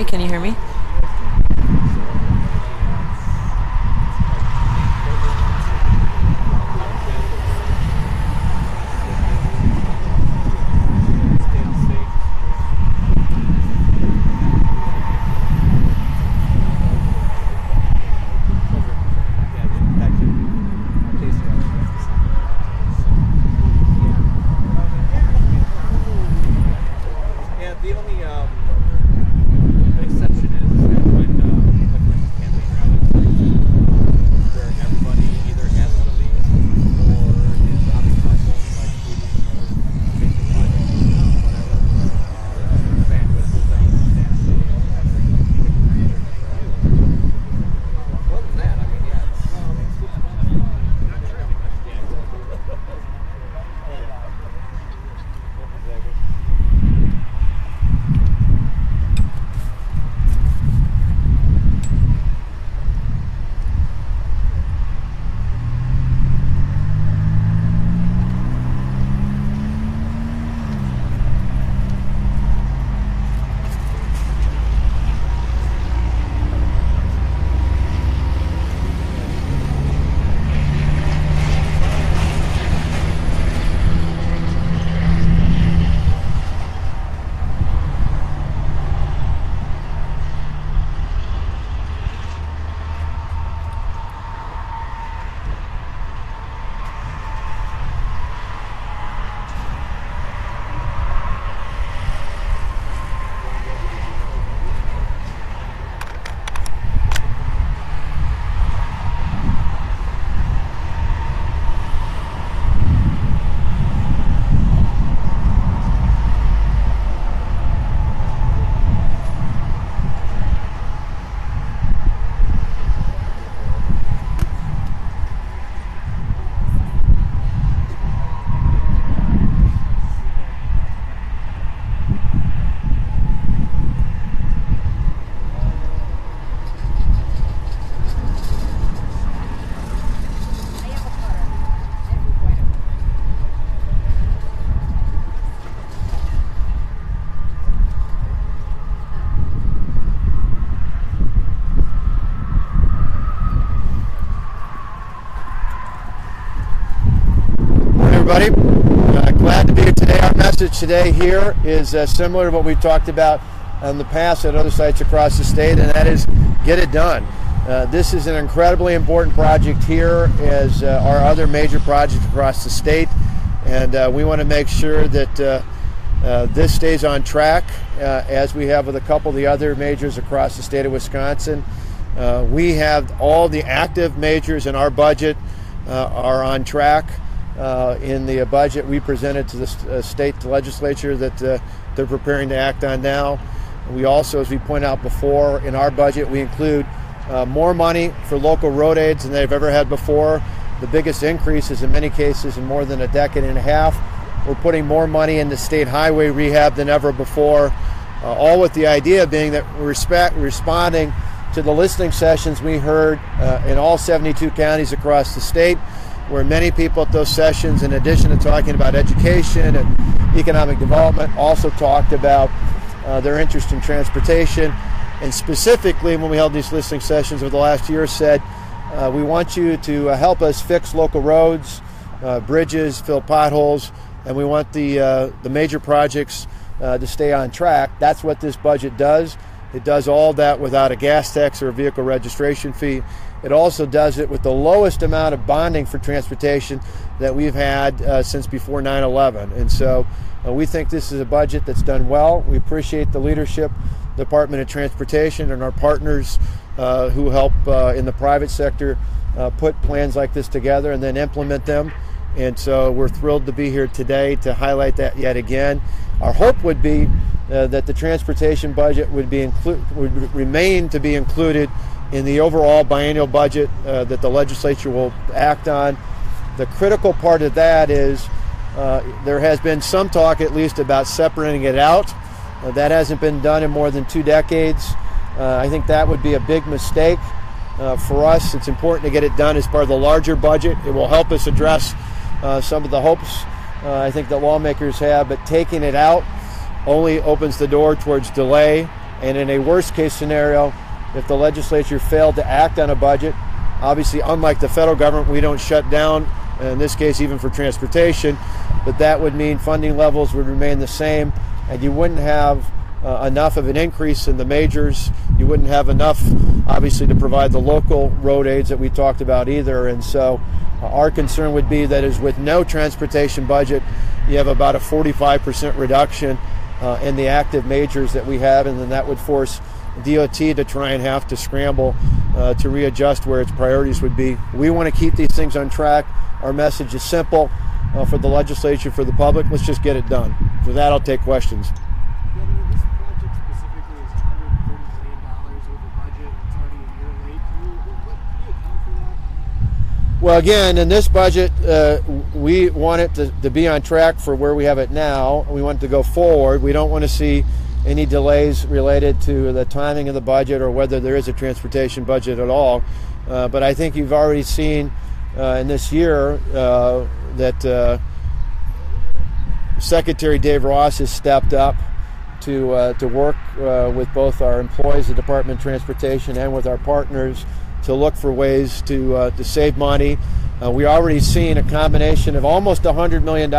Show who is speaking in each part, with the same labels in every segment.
Speaker 1: Can you hear me?
Speaker 2: Glad to be here today. Our message today here is similar to what we've talked about in the past at other sites across the state, and that is get it done. This is an incredibly important project here, as are other major projects across the state, and we want to make sure that this stays on track, as we have with a couple of the other majors across the state of Wisconsin. We have all the active majors in our budget are on track. In the budget we presented to the state legislature that they're preparing to act on now. We also, as we point out before, in our budget we include more money for local road aids than they've ever had before. The biggest increase is in many cases in more than a decade and a half. We're putting more money into state highway rehab than ever before, all with the idea being that we're responding to the listening sessions we heard in all 72 counties across the state, where many people at those sessions, in addition to talking about education and economic development, also talked about their interest in transportation. And specifically, when we held these listening sessions over the last year, said, we want you to help us fix local roads, bridges, fill potholes, and we want the major projects to stay on track. That's what this budget does. It does all that without a gas tax or a vehicle registration fee. It also does it with the lowest amount of bonding for transportation that we've had since before 9/11. And so we think this is a budget that's done well. We appreciate the leadership, Department of Transportation, and our partners who help in the private sector put plans like this together and then implement them. And so we're thrilled to be here today to highlight that yet again. Our hope would be that the transportation budget would remain to be included in the overall biennial budget that the legislature will act on. The critical part of that is there has been some talk, at least, about separating it out. That hasn't been done in more than 2 decades. I think that would be a big mistake. For us, it's important to get it done as part of the larger budget. It will help us address some of the hopes I think that lawmakers have, but taking it out only opens the door towards delay And in a worst case scenario, if the legislature failed to act on a budget, obviously unlike the federal government, we don't shut down, in this case even for transportation, but that would mean funding levels would remain the same, and you wouldn't have enough of an increase in the majors. You wouldn't have enough, obviously, to provide the local road aids that we talked about either. And so our concern would be that is with no transportation budget, you have about a 45% reduction in the active majors that we have, and then that would force DOT to try and have to scramble to readjust where its priorities would be. We want to keep these things on track. Our message is simple for the legislature, for the public. Let's just get it done. For that, I'll take questions.
Speaker 1: Governor, this project specifically is $130 million over budget. It's already a year late. Can you account for that?
Speaker 2: Well, again, in this budget, we want it to be on track for where we have it now. We want it to go forward. We don't want to see any delays related to the timing of the budget or whether there is a transportation budget at all. But I think you've already seen in this year that Secretary Dave Ross has stepped up to work with both our employees, the Department of Transportation, and with our partners to look for ways to save money. We already seen a combination of almost $100 million.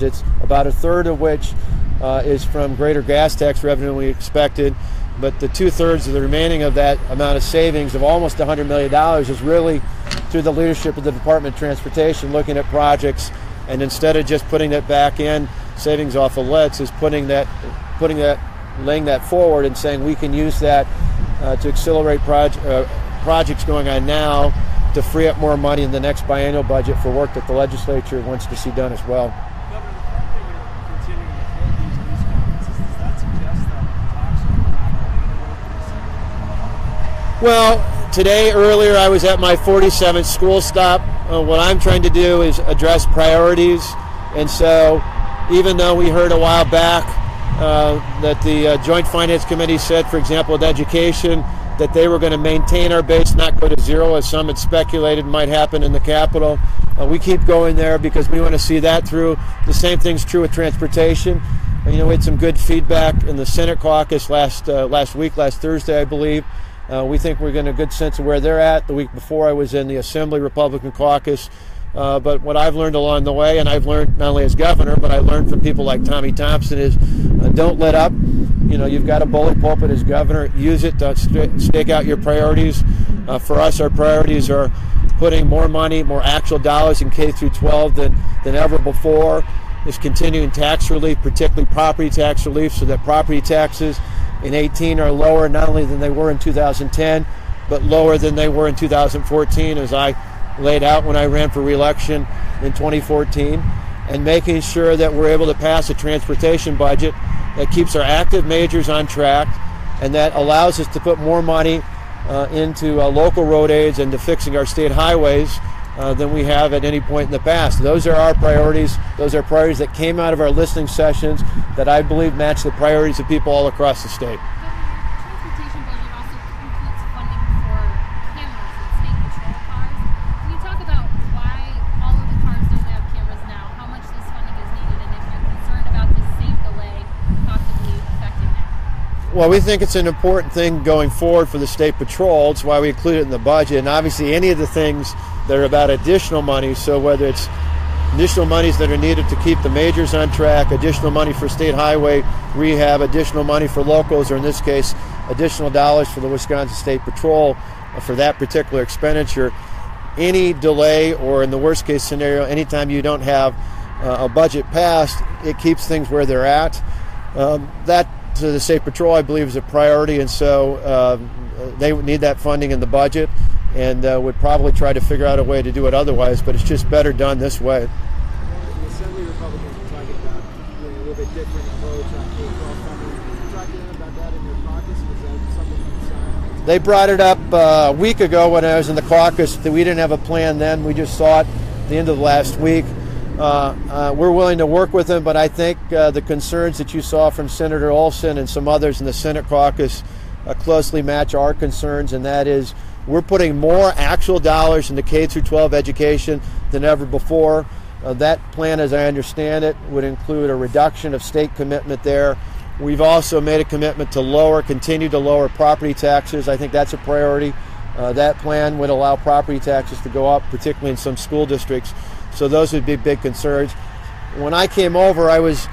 Speaker 2: It's about a third of which is from greater gas tax revenue than we expected, but the 2/3 of the remaining of that amount of savings of almost $100 million is really through the leadership of the Department of Transportation looking at projects, and instead of just putting that back in, savings off of LETs, is laying that forward and saying we can use that to accelerate projects going on now to free up more money in the next biennial budget for work that the legislature wants to see done as well. Well, earlier I was at my 47th school stop. What I'm trying to do is address priorities, and so even though we heard a while back that the Joint Finance Committee said, for example, with education, that they were going to maintain our base, not go to zero, as some had speculated might happen in the Capitol. We keep going there because we want to see that through. The same thing's true with transportation. We had some good feedback in the Senate caucus last Thursday, I believe. We think we're getting a good sense of where they're at. The week before, I was in the Assembly Republican caucus. But what I've learned along the way, and I've learned not only as governor, but I learned from people like Tommy Thompson, is don't let up. You've got a bully pulpit as governor. Use it to stake out your priorities. For us, our priorities are putting more money, more actual dollars in K through 12 than ever before. Is continuing tax relief, particularly property tax relief, so that property taxes in 18 are lower not only than they were in 2010, but lower than they were in 2014, as I laid out when I ran for re-election in 2014, and making sure that we're able to pass a transportation budget that keeps our active majors on track and that allows us to put more money into local road aids and to fixing our state highways than we have at any point in the past. Those are our priorities. Those are priorities that came out of our listening sessions that I believe match the priorities of people all across the state.
Speaker 3: Transportation budget also includes funding for cameras and state patrol cars. Can you talk about why all of the cars don't have cameras now, how much this funding is needed, and if you're concerned about this same delay possibly affecting that?
Speaker 2: Well, we think it's an important thing going forward for the state patrol. It's why we include it in the budget. And obviously any of the things that are about additional money, so whether it's additional monies that are needed to keep the majors on track, additional money for state highway rehab, additional money for locals, or in this case, additional dollars for the Wisconsin State Patrol for that particular expenditure. Any delay, or in the worst case scenario, anytime you don't have a budget passed, it keeps things where they're at. That to the State Patrol, I believe, is a priority, and so they would need that funding in the budget, and would probably try to figure out a way to do it otherwise, but it's just better done this way.
Speaker 1: The Assembly Republicans are talking about doing a little bit different approach on K-12 funding. Did you talk to them about that in your caucus? Was that something you decided?
Speaker 2: They brought it up a week ago when I was in the caucus. That we didn't have a plan then. We just saw it at the end of last week. We're willing to work with them, but I think the concerns that you saw from Senator Olson and some others in the Senate caucus closely match our concerns, and that is we're putting more actual dollars into K through 12 education than ever before. That plan, as I understand it, would include a reduction of state commitment there, We've also made a commitment to continue to lower property taxes. I think that's a priority. That plan would allow property taxes to go up, particularly in some school districts. So those would be big concerns. When I came over, I was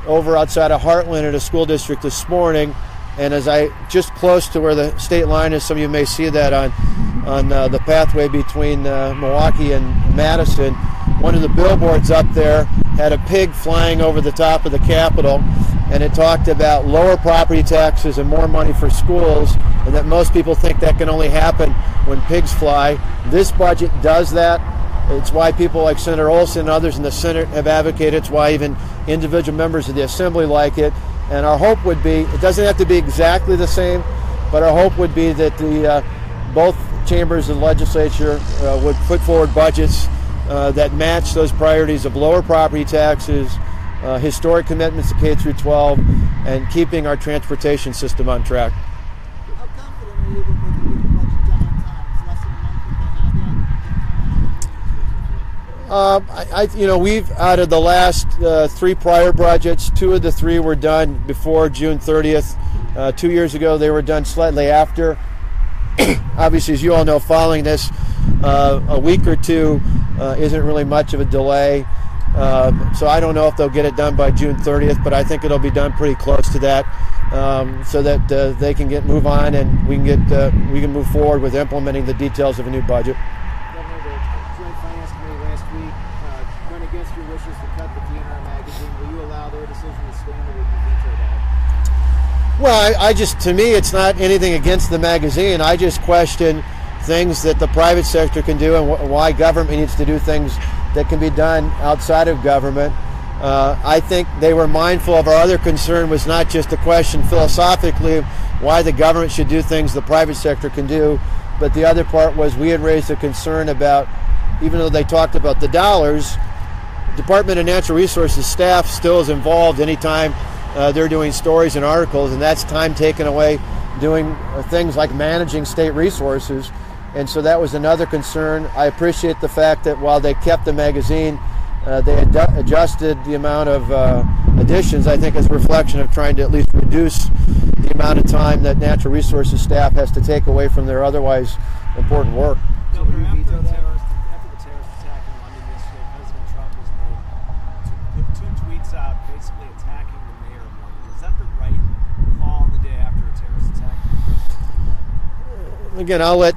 Speaker 2: over outside of Heartland at a school district this morning, and as I just close to where the state line is, some of you may see that on the pathway between Milwaukee and Madison. One of the billboards up there had a pig flying over the top of the Capitol, and it talked about lower property taxes and more money for schools, and that most people think that can only happen when pigs fly. This budget does that. It's why people like Senator Olson and others in the Senate have advocated. It's why even individual members of the Assembly like it. And our hope would be, it doesn't have to be exactly the same, but our hope would be that both chambers of the legislature would put forward budgets that match those priorities of lower property taxes, historic commitments to K through 12, and keeping our transportation system on track.
Speaker 1: How confident are you that they can get the budget done on time? It's less than a month that they have yet.
Speaker 2: We've, out of the last 3 prior budgets, 2 of the 3 were done before June 30th. 2 years ago, they were done slightly after. Obviously, as you all know, following this, a week or 2 isn't really much of a delay. So I don't know if they'll get it done by June 30th, but I think it'll be done pretty close to that, so that they can move on and we can move forward with implementing the details of a new budget.
Speaker 1: Governor, the Joint Finance Committee last week went against your wishes to cut the DNR magazine. Will you allow their decision to stand, or will you veto that?
Speaker 2: Well, to me, it's not anything against the magazine. I just question things that the private sector can do and why government needs to do things that can be done outside of government. I think they were mindful of our other concern was not just a question philosophically of why the government should do things the private sector can do, but the other part was we had raised a concern about, even though they talked about the dollars, Department of Natural Resources staff still is involved anytime they're doing stories and articles, and that's time taken away doing things like managing state resources. And so that was another concern. I appreciate the fact that while they kept the magazine, they adjusted the amount of editions, I think, as a reflection of trying to at least reduce the amount of time that natural resources staff has to take away from their otherwise important work.
Speaker 1: Governor, after the terrorist attack in London yesterday, President Trump has made 2 tweets out basically attacking the mayor of London. Is that the right call the day after a terrorist attack?
Speaker 2: Again, I'll let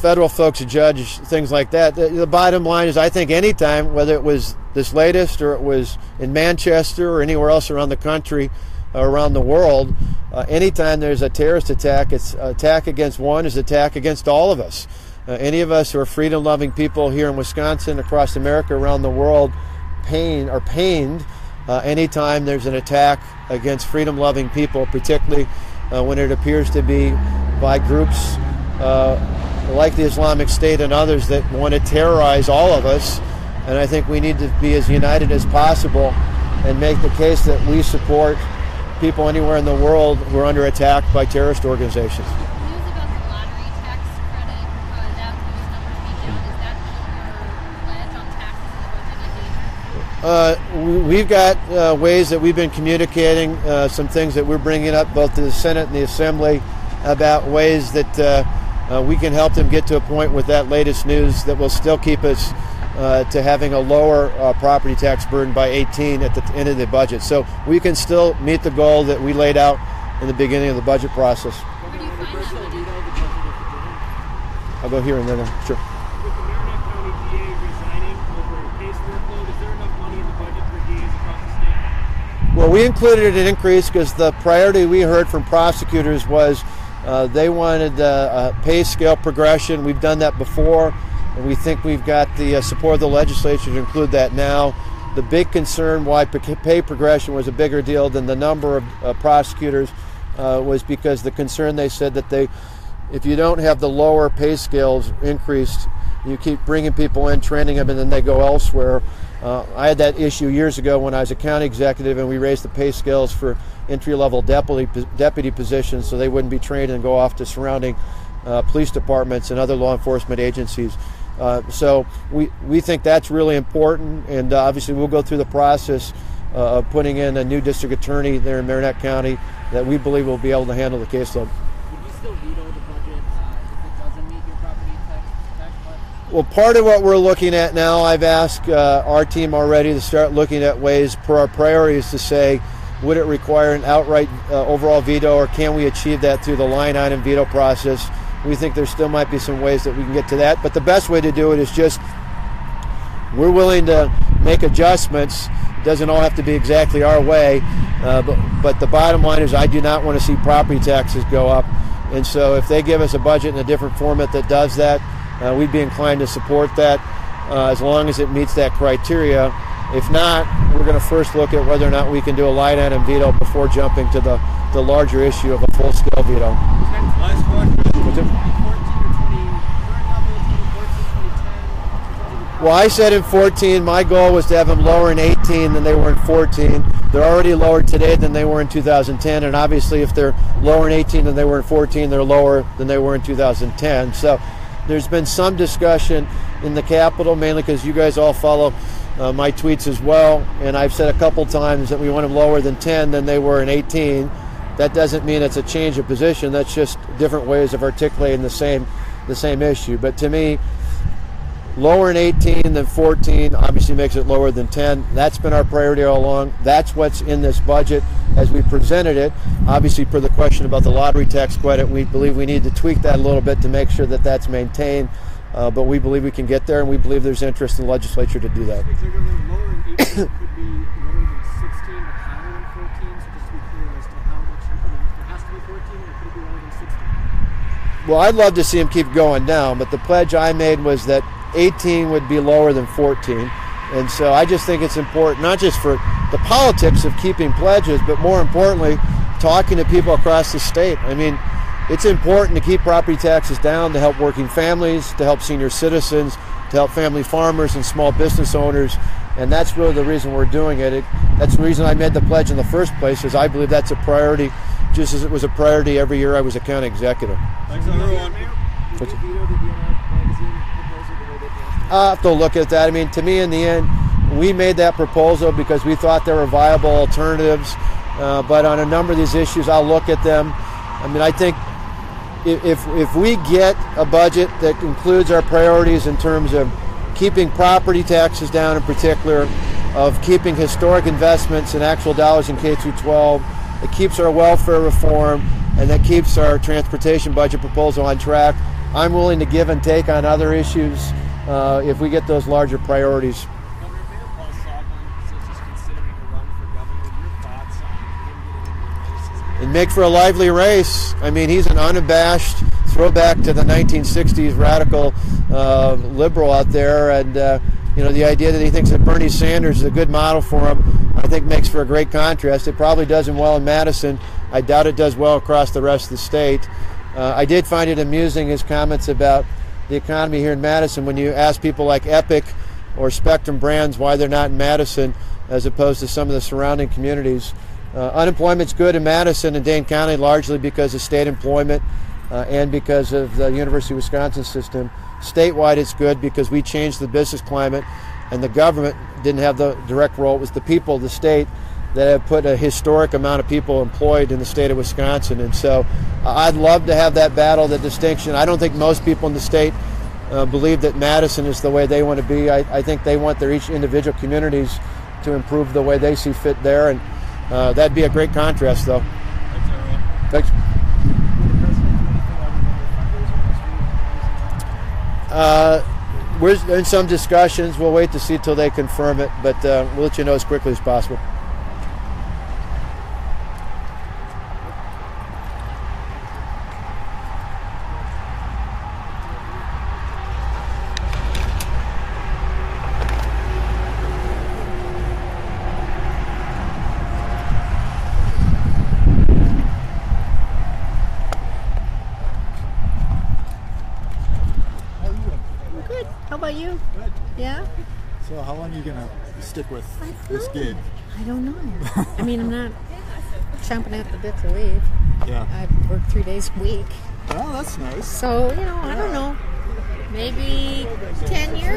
Speaker 2: federal folks judge things like that. The bottom line is I think anytime, whether it was this latest or it was in Manchester or anywhere else around the country, around the world, anytime there's a terrorist attack, it's attack against one is attack against all of us. Any of us who are freedom-loving people here in Wisconsin, across America, around the world, are pained anytime there's an attack against freedom-loving people, particularly when it appears to be by groups like the Islamic State and others that want to terrorize all of us. And I think we need to be as united as possible and make the case that we support people anywhere in the world who are under attack by terrorist organizations.
Speaker 3: News about the lottery tax credit, that those numbers be down. Is that your pledge on taxes in the budget this year?
Speaker 2: We've got ways that we've been communicating, some things that we're bringing up both to the Senate and the Assembly about ways that we can help them get to a point with that latest news that will still keep us to having a lower property tax burden by 2018 at the end of the budget. So we can still meet the goal that we laid out in the beginning of the budget process.
Speaker 3: Where do you find that money?
Speaker 2: I'll go here and then, sure.
Speaker 1: With the Merrimack County DA resigning over a case workload, is there enough money in the budget for DAs across the state?
Speaker 2: Well, we included an increase because the priority we heard from prosecutors was they wanted a pay scale progression. We've done that before, and we think we've got the support of the legislature to include that now. The big concern why pay progression was a bigger deal than the number of prosecutors was because the concern, they said, that if you don't have the lower pay scales increased, you keep bringing people in, training them, and then they go elsewhere. I had that issue years ago when I was a county executive, and we raised the pay scales for entry-level deputy positions so they wouldn't be trained and go off to surrounding police departments and other law enforcement agencies. So we think that's really important, and obviously we'll go through the process of putting in a new district attorney there in Marinette County that we believe will be able to handle the caseload.
Speaker 4: Would you still veto the budget if it doesn't meet your property tax budget?
Speaker 2: Well, part of what we're looking at now, I've asked our team already to start looking at ways per our priorities to say, would it require an outright overall veto, or can we achieve that through the line item veto process? We think there still might be some ways that we can get to that, but the best way to do it is just, we're willing to make adjustments. It doesn't all have to be exactly our way, but the bottom line is I do not want to see property taxes go up. And so if they give us a budget in a different format that does that, we'd be inclined to support that as long as it meets that criteria. If not, we're going to first look at whether or not we can do a line item veto before jumping to the larger issue of a full-scale veto.
Speaker 1: Last question.
Speaker 2: What's it?
Speaker 4: 2014 or 20, current level, 2014, 2010.
Speaker 2: Well, I said in 14, my goal was to have them lower in 18 than they were in 14. They're already lower today than they were in 2010, and obviously if they're lower in 18 than they were in 14, they're lower than they were in 2010. So there's been some discussion in the Capitol, mainly because you guys all follow my tweets as well, and I've said a couple times that we want them lower than 10 than they were in 18. That doesn't mean it's a change of position. That's just different ways of articulating the same issue. But to me, lower in 18 than 14 obviously makes it lower than 10. That's been our priority all along. That's what's in this budget as we presented it. Obviously, per the question about the lottery tax credit, we believe we need to tweak that a little bit to make sure that that's maintained. But we believe we can get there, and we believe there's interest in the legislature to do that.
Speaker 4: So lower in 18 could be lower than 16, but higher than 14. So just to be clear as to how much, it has to be 14, or could it be lower than 16?
Speaker 2: Well, I'd love to see them keep going down, but the pledge I made was that 18 would be lower than 14. And so I just think it's important, not just for the politics of keeping pledges, but more importantly, talking to people across the state. I mean, it's important to keep property taxes down, to help working families, to help senior citizens, to help family farmers and small business owners. And that's really the reason we're doing it. That's the reason I made the pledge in the first place, is I believe that's a priority, just as it was a priority every year I was a county executive.
Speaker 1: Thanks, everyone.
Speaker 4: Did you veto the DNR magazine proposal the way that
Speaker 2: I'll have to look at that. I mean, to me, in the end, we made that proposal because we thought there were viable alternatives. But on a number of these issues, I'll look at them. I mean, I think if we get a budget that includes our priorities in terms of keeping property taxes down in particular, of keeping historic investments and actual dollars in K through 12, that keeps our welfare reform, and that keeps our transportation budget proposal on track, I'm willing to give and take on other issues if we get those larger priorities.
Speaker 1: Governor Mayor Paul Soglin says he's considering a run for governor. Your thoughts on him getting in the race?
Speaker 2: And make for a lively race. I mean, he's an unabashed throwback to the 1960s radical liberal out there, and the idea that he thinks that Bernie Sanders is a good model for him, I think makes for a great contrast. It probably does him well in Madison. I doubt it does well across the rest of the state. I did find it amusing, his comments about the economy here in Madison, when you ask people like Epic or Spectrum Brands why they're not in Madison as opposed to some of the surrounding communities. Unemployment's good in Madison and Dane County largely because of state employment and because of the University of Wisconsin system. Statewide it's good because we changed the business climate, and the government didn't have the direct role. It was the people of the state that have put a historic amount of people employed in the state of Wisconsin. And so I'd love to have that battle, the distinction. I don't think most people in the state believe that Madison is the way they want to be. I think they want their each individual communities to improve the way they see fit there, and that'd be a great contrast, though.
Speaker 1: Thanks, everyone.
Speaker 2: Thanks. We're in some discussions. We'll wait to see till they confirm it, but we'll let you know as quickly as possible.
Speaker 5: Good. How about you?
Speaker 6: Good.
Speaker 5: Yeah?
Speaker 6: So how long are you going to stick with this gig?
Speaker 5: I don't know. I mean, I'm not chomping at the bit to leave.
Speaker 6: Yeah.
Speaker 5: I work 3 days a week.
Speaker 6: Oh, that's nice.
Speaker 5: So, I don't know. Maybe 10 years?